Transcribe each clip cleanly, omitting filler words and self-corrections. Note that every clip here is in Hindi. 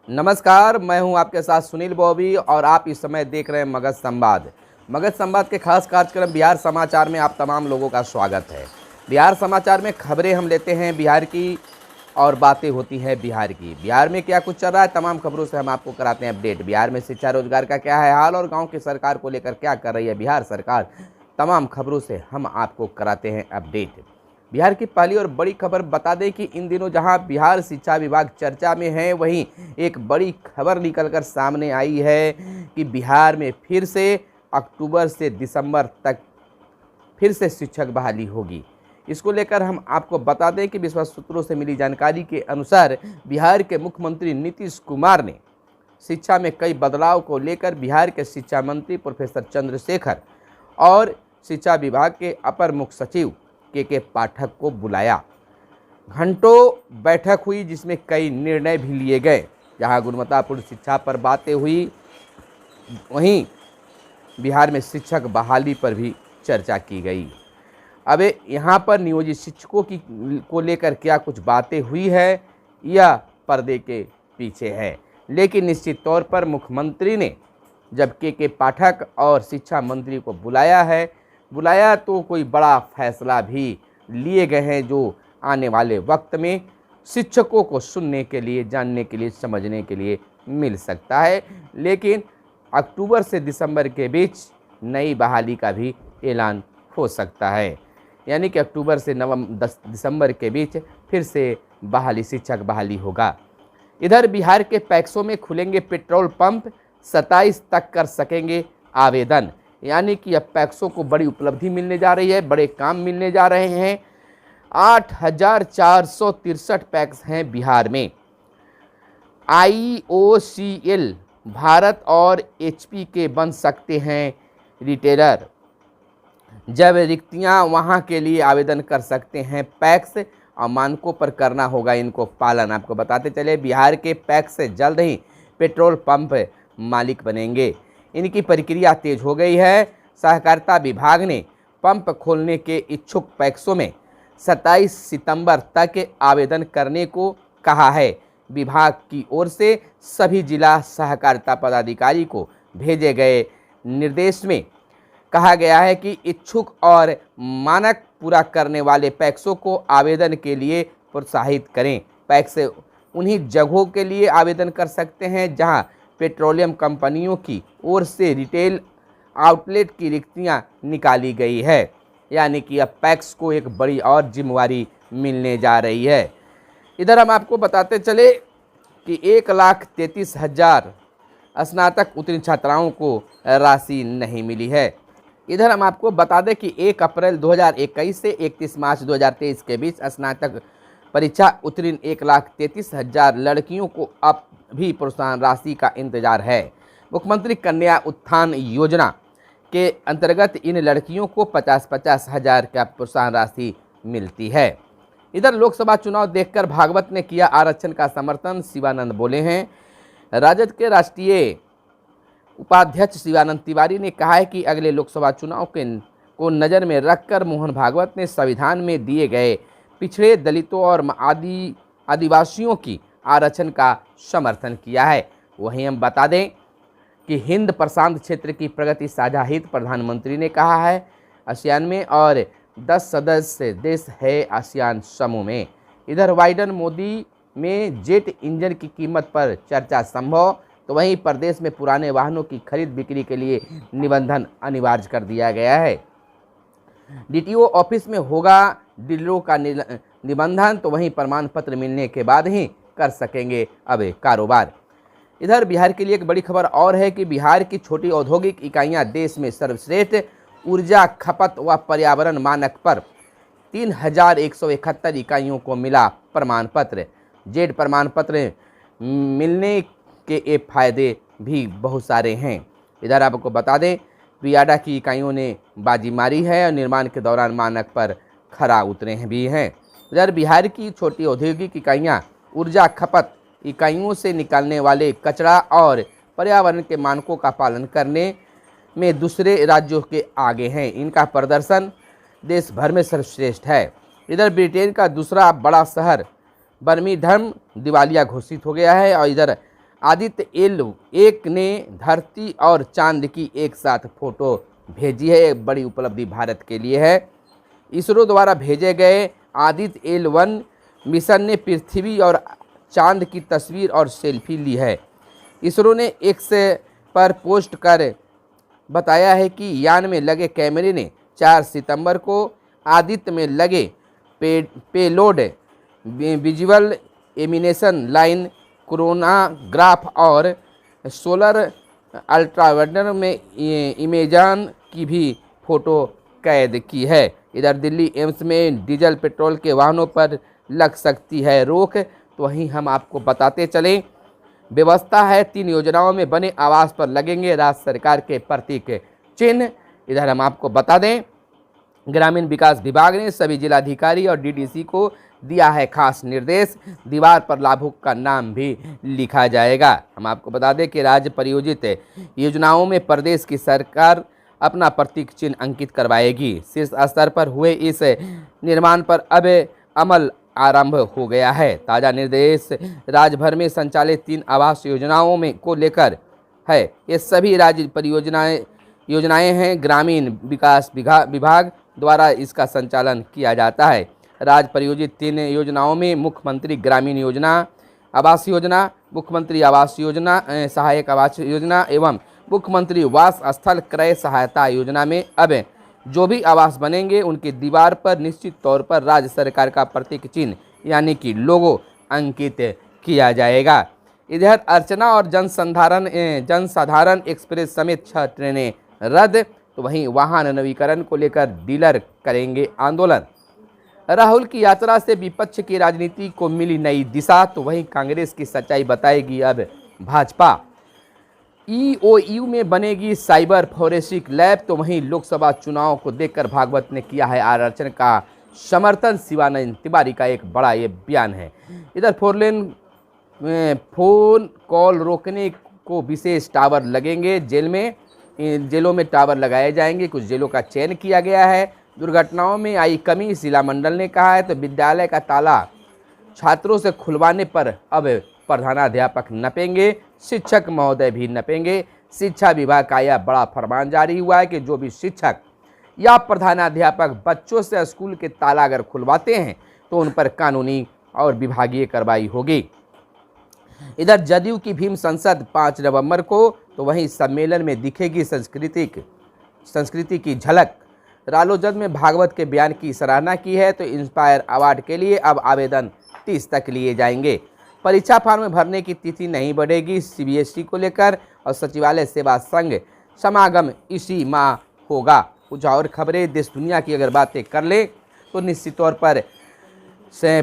नमस्कार, मैं हूं आपके साथ सुनील बॉबी और आप इस समय देख रहे हैं मगध संवाद। मगध संवाद के खास कार्यक्रम बिहार समाचार में आप तमाम लोगों का स्वागत है। बिहार समाचार में खबरें हम लेते हैं बिहार की और बातें होती हैं बिहार की। बिहार में क्या कुछ चल रहा है, तमाम खबरों से हम आपको कराते हैं अपडेट। बिहार में शिक्षा रोजगार का क्या है हाल और गाँव की सरकार को लेकर क्या कर रही है बिहार सरकार, तमाम खबरों से हम आपको कराते हैं अपडेट। बिहार की पहली और बड़ी खबर बता दें कि इन दिनों जहां बिहार शिक्षा विभाग चर्चा में है, वहीं एक बड़ी खबर निकलकर सामने आई है कि बिहार में फिर से अक्टूबर से दिसंबर तक फिर से शिक्षक बहाली होगी। इसको लेकर हम आपको बता दें कि विश्वस्त सूत्रों से मिली जानकारी के अनुसार बिहार के मुख्यमंत्री नीतीश कुमार ने शिक्षा में कई बदलाव को लेकर बिहार के शिक्षा मंत्री प्रोफेसर चंद्रशेखर और शिक्षा विभाग के अपर मुख्य सचिव के पाठक को बुलाया। घंटों बैठक हुई जिसमें कई निर्णय भी लिए गए। जहां गुणवत्तापूर्ण शिक्षा पर बातें हुई, वहीं बिहार में शिक्षक बहाली पर भी चर्चा की गई। अब यहां पर नियोजित शिक्षकों को लेकर क्या कुछ बातें हुई है, यह पर्दे के पीछे है, लेकिन निश्चित तौर पर मुख्यमंत्री ने जब के पाठक और शिक्षा मंत्री को बुलाया तो कोई बड़ा फैसला भी लिए गए हैं जो आने वाले वक्त में शिक्षकों को सुनने के लिए, जानने के लिए, समझने के लिए मिल सकता है। लेकिन अक्टूबर से दिसंबर के बीच नई बहाली का भी ऐलान हो सकता है, यानी कि अक्टूबर से दिसंबर के बीच फिर से शिक्षक बहाली होगा। इधर बिहार के पैक्सों में खुलेंगे पेट्रोल पंप, 27 तक कर सकेंगे आवेदन, यानी कि अब पैक्सों को बड़ी उपलब्धि मिलने जा रही है, बड़े काम मिलने जा रहे हैं। 8,463 पैक्स हैं बिहार में। IOCL भारत और HP के बन सकते हैं रिटेलर। जब रिक्तियां वहां के लिए आवेदन कर सकते हैं पैक्स और मानकों पर करना होगा इनको पालन। आपको बताते चले बिहार के पैक्स से जल्द ही पेट्रोल पंप मालिक बनेंगे। इनकी प्रक्रिया तेज हो गई है। सहकारिता विभाग ने पंप खोलने के इच्छुक पैक्सों में 27 सितंबर तक आवेदन करने को कहा है। विभाग की ओर से सभी जिला सहकारिता पदाधिकारी को भेजे गए निर्देश में कहा गया है कि इच्छुक और मानक पूरा करने वाले पैक्सों को आवेदन के लिए प्रोत्साहित करें। पैक्स उन्हीं जगहों के लिए आवेदन कर सकते हैं जहां पेट्रोलियम कंपनियों की ओर से रिटेल आउटलेट की रिक्तियां निकाली गई है, यानी कि अब पैक्स को एक बड़ी और जिम्मेवारी मिलने जा रही है। इधर हम आपको बताते चले कि 1,33,000 स्नातक उत्तीर्ण छात्राओं को राशि नहीं मिली है। इधर हम आपको बता दें कि 1 अप्रैल 2021 से 31 मार्च 2023 के बीच स्नातक परीक्षा उत्तीर्ण 1,33,000 लड़कियों को अब भी प्रोत्साहन राशि का इंतजार है। मुख्यमंत्री कन्या उत्थान योजना के अंतर्गत इन लड़कियों को 50-50 हज़ार का प्रोत्साहन राशि मिलती है। इधर लोकसभा चुनाव देखकर भागवत ने किया आरक्षण का समर्थन, शिवानंद बोले हैं। राजद के राष्ट्रीय उपाध्यक्ष शिवानंद तिवारी ने कहा है कि अगले लोकसभा चुनाव को नज़र में रखकर मोहन भागवत ने संविधान में दिए गए पिछड़े दलितों और आदिवासियों की आरक्षण का समर्थन किया है। वहीं हम बता दें कि हिंद प्रशांत क्षेत्र की प्रगति साझा हित प्रधानमंत्री ने कहा है। आसियान में और 10 सदस्य देश है आसियान समूह में। इधर बाइडन मोदी में जेट इंजन की कीमत पर चर्चा संभव, तो वहीं प्रदेश में पुराने वाहनों की खरीद बिक्री के लिए निबंधन अनिवार्य कर दिया गया है। DTO ऑफिस में होगा डीलरों का निबंधन, तो वहीं प्रमाण पत्र मिलने के बाद ही कर सकेंगे अब कारोबार। इधर बिहार के लिए एक बड़ी खबर और है कि बिहार की छोटी औद्योगिक इकाइयां देश में सर्वश्रेष्ठ ऊर्जा खपत व पर्यावरण मानक पर 3,171 इकाइयों को मिला प्रमाण पत्र। जेड प्रमाण पत्र मिलने के ये फायदे भी बहुत सारे हैं। इधर आपको बता दें वियाडा की इकाइयों ने बाजी मारी है और निर्माण के दौरान मानक पर खरा उतरे भी हैं। इधर बिहार की छोटी औद्योगिक इकाइयां ऊर्जा खपत इकाइयों से निकालने वाले कचरा और पर्यावरण के मानकों का पालन करने में दूसरे राज्यों के आगे हैं। इनका प्रदर्शन देश भर में सर्वश्रेष्ठ है। इधर ब्रिटेन का दूसरा बड़ा शहर बर्मिंघम दिवालिया घोषित हो गया है और इधर आदित्य एल1 ने धरती और चांद की एक साथ फोटो भेजी है। एक बड़ी उपलब्धि भारत के लिए है। इसरो द्वारा भेजे गए आदित्य एल1 मिशन ने पृथ्वी और चांद की तस्वीर और सेल्फी ली है। इसरो ने एक्स पर पोस्ट कर बताया है कि यान में लगे कैमरे ने 4 सितंबर को आदित्य में लगे payload visual illumination line coronagraph और सोलर अल्ट्रावायलेट में इमेजान की भी फोटो कैद की है। इधर दिल्ली एम्स में डीजल पेट्रोल के वाहनों पर लग सकती है रोक। तो वहीं हम आपको बताते चलें, व्यवस्था है 3 योजनाओं में बने आवास पर लगेंगे राज्य सरकार के प्रतीक चिन्ह। इधर हम आपको बता दें, ग्रामीण विकास विभाग ने सभी जिलाधिकारी और डीडीसी को दिया है खास निर्देश, दीवार पर लाभुक का नाम भी लिखा जाएगा। हम आपको बता दें कि राज्य प्रायोजित योजनाओं में प्रदेश की सरकार अपना प्रतीक चिन्ह अंकित करवाएगी। शीर्ष स्तर पर हुए इस निर्माण पर अब अमल आरंभ हो गया है। ताज़ा निर्देश राज्य भर में संचालित 3 आवास योजनाओं में को लेकर है। ये सभी राज्य योजनाएं हैं। ग्रामीण विकास विभाग द्वारा इसका संचालन किया जाता है। राज्य प्रायोजित 3 योजनाओं में मुख्यमंत्री ग्रामीण योजना आवास योजना, मुख्यमंत्री आवास योजना सहायक आवास योजना एवं मुख्यमंत्री वास स्थल क्रय सहायता योजना में अब जो भी आवास बनेंगे उनकी दीवार पर निश्चित तौर पर राज्य सरकार का प्रतीक चिन्ह यानी कि लोगो अंकित किया जाएगा। इधर अर्चना और जनसाधारण एक्सप्रेस समेत 6 ट्रेनें रद्द। तो वहीं वाहन नवीकरण को लेकर डीलर करेंगे आंदोलन। राहुल की यात्रा से विपक्ष की राजनीति को मिली नई दिशा। तो वहीं कांग्रेस की सच्चाई बताएगी अब भाजपा। ईओयू में बनेगी साइबर फोरेंसिक लैब। तो वहीं लोकसभा चुनाव को देखकर भागवत ने किया है आरक्षण का समर्थन। शिवानंद तिवारी का एक बड़ा ये बयान है। इधर फोन कॉल रोकने को विशेष टावर लगेंगे जेलों में टावर लगाए जाएंगे। कुछ जेलों का चयन किया गया है। दुर्घटनाओं में आई कमी जिला मंडल ने कहा है। तो विद्यालय का ताला छात्रों से खुलवाने पर अब प्रधानाध्यापक नपेंगे, शिक्षक महोदय भी नपेंगे। शिक्षा विभाग का यह बड़ा फरमान जारी हुआ है कि जो भी शिक्षक या प्रधानाध्यापक बच्चों से स्कूल के ताला अगर खुलवाते हैं तो उन पर कानूनी और विभागीय कार्रवाई होगी। इधर जदयू की भीम संसद 5 नवंबर को। तो वहीं सम्मेलन में दिखेगी संस्कृति की झलक। रालोजद में भागवत के बयान की सराहना की है। तो इंस्पायर अवार्ड के लिए अब आवेदन 30 तक लिए जाएंगे। परीक्षा फॉर्म भरने की तिथि नहीं बढ़ेगी सीबीएसई को लेकर। और सचिवालय सेवा संघ समागम इसी माह होगा। कुछ और खबरें देश दुनिया की अगर बातें कर ले तो निश्चित तौर पर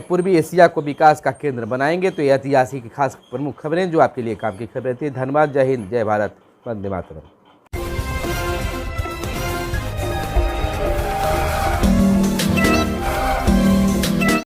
पूर्वी एशिया को विकास का केंद्र बनाएंगे। तो ये ऐतिहासिक खास प्रमुख खबरें जो आपके लिए काम की खबरें थी। धन्यवाद। जय हिंद, जय भारत, वंदे मातरम।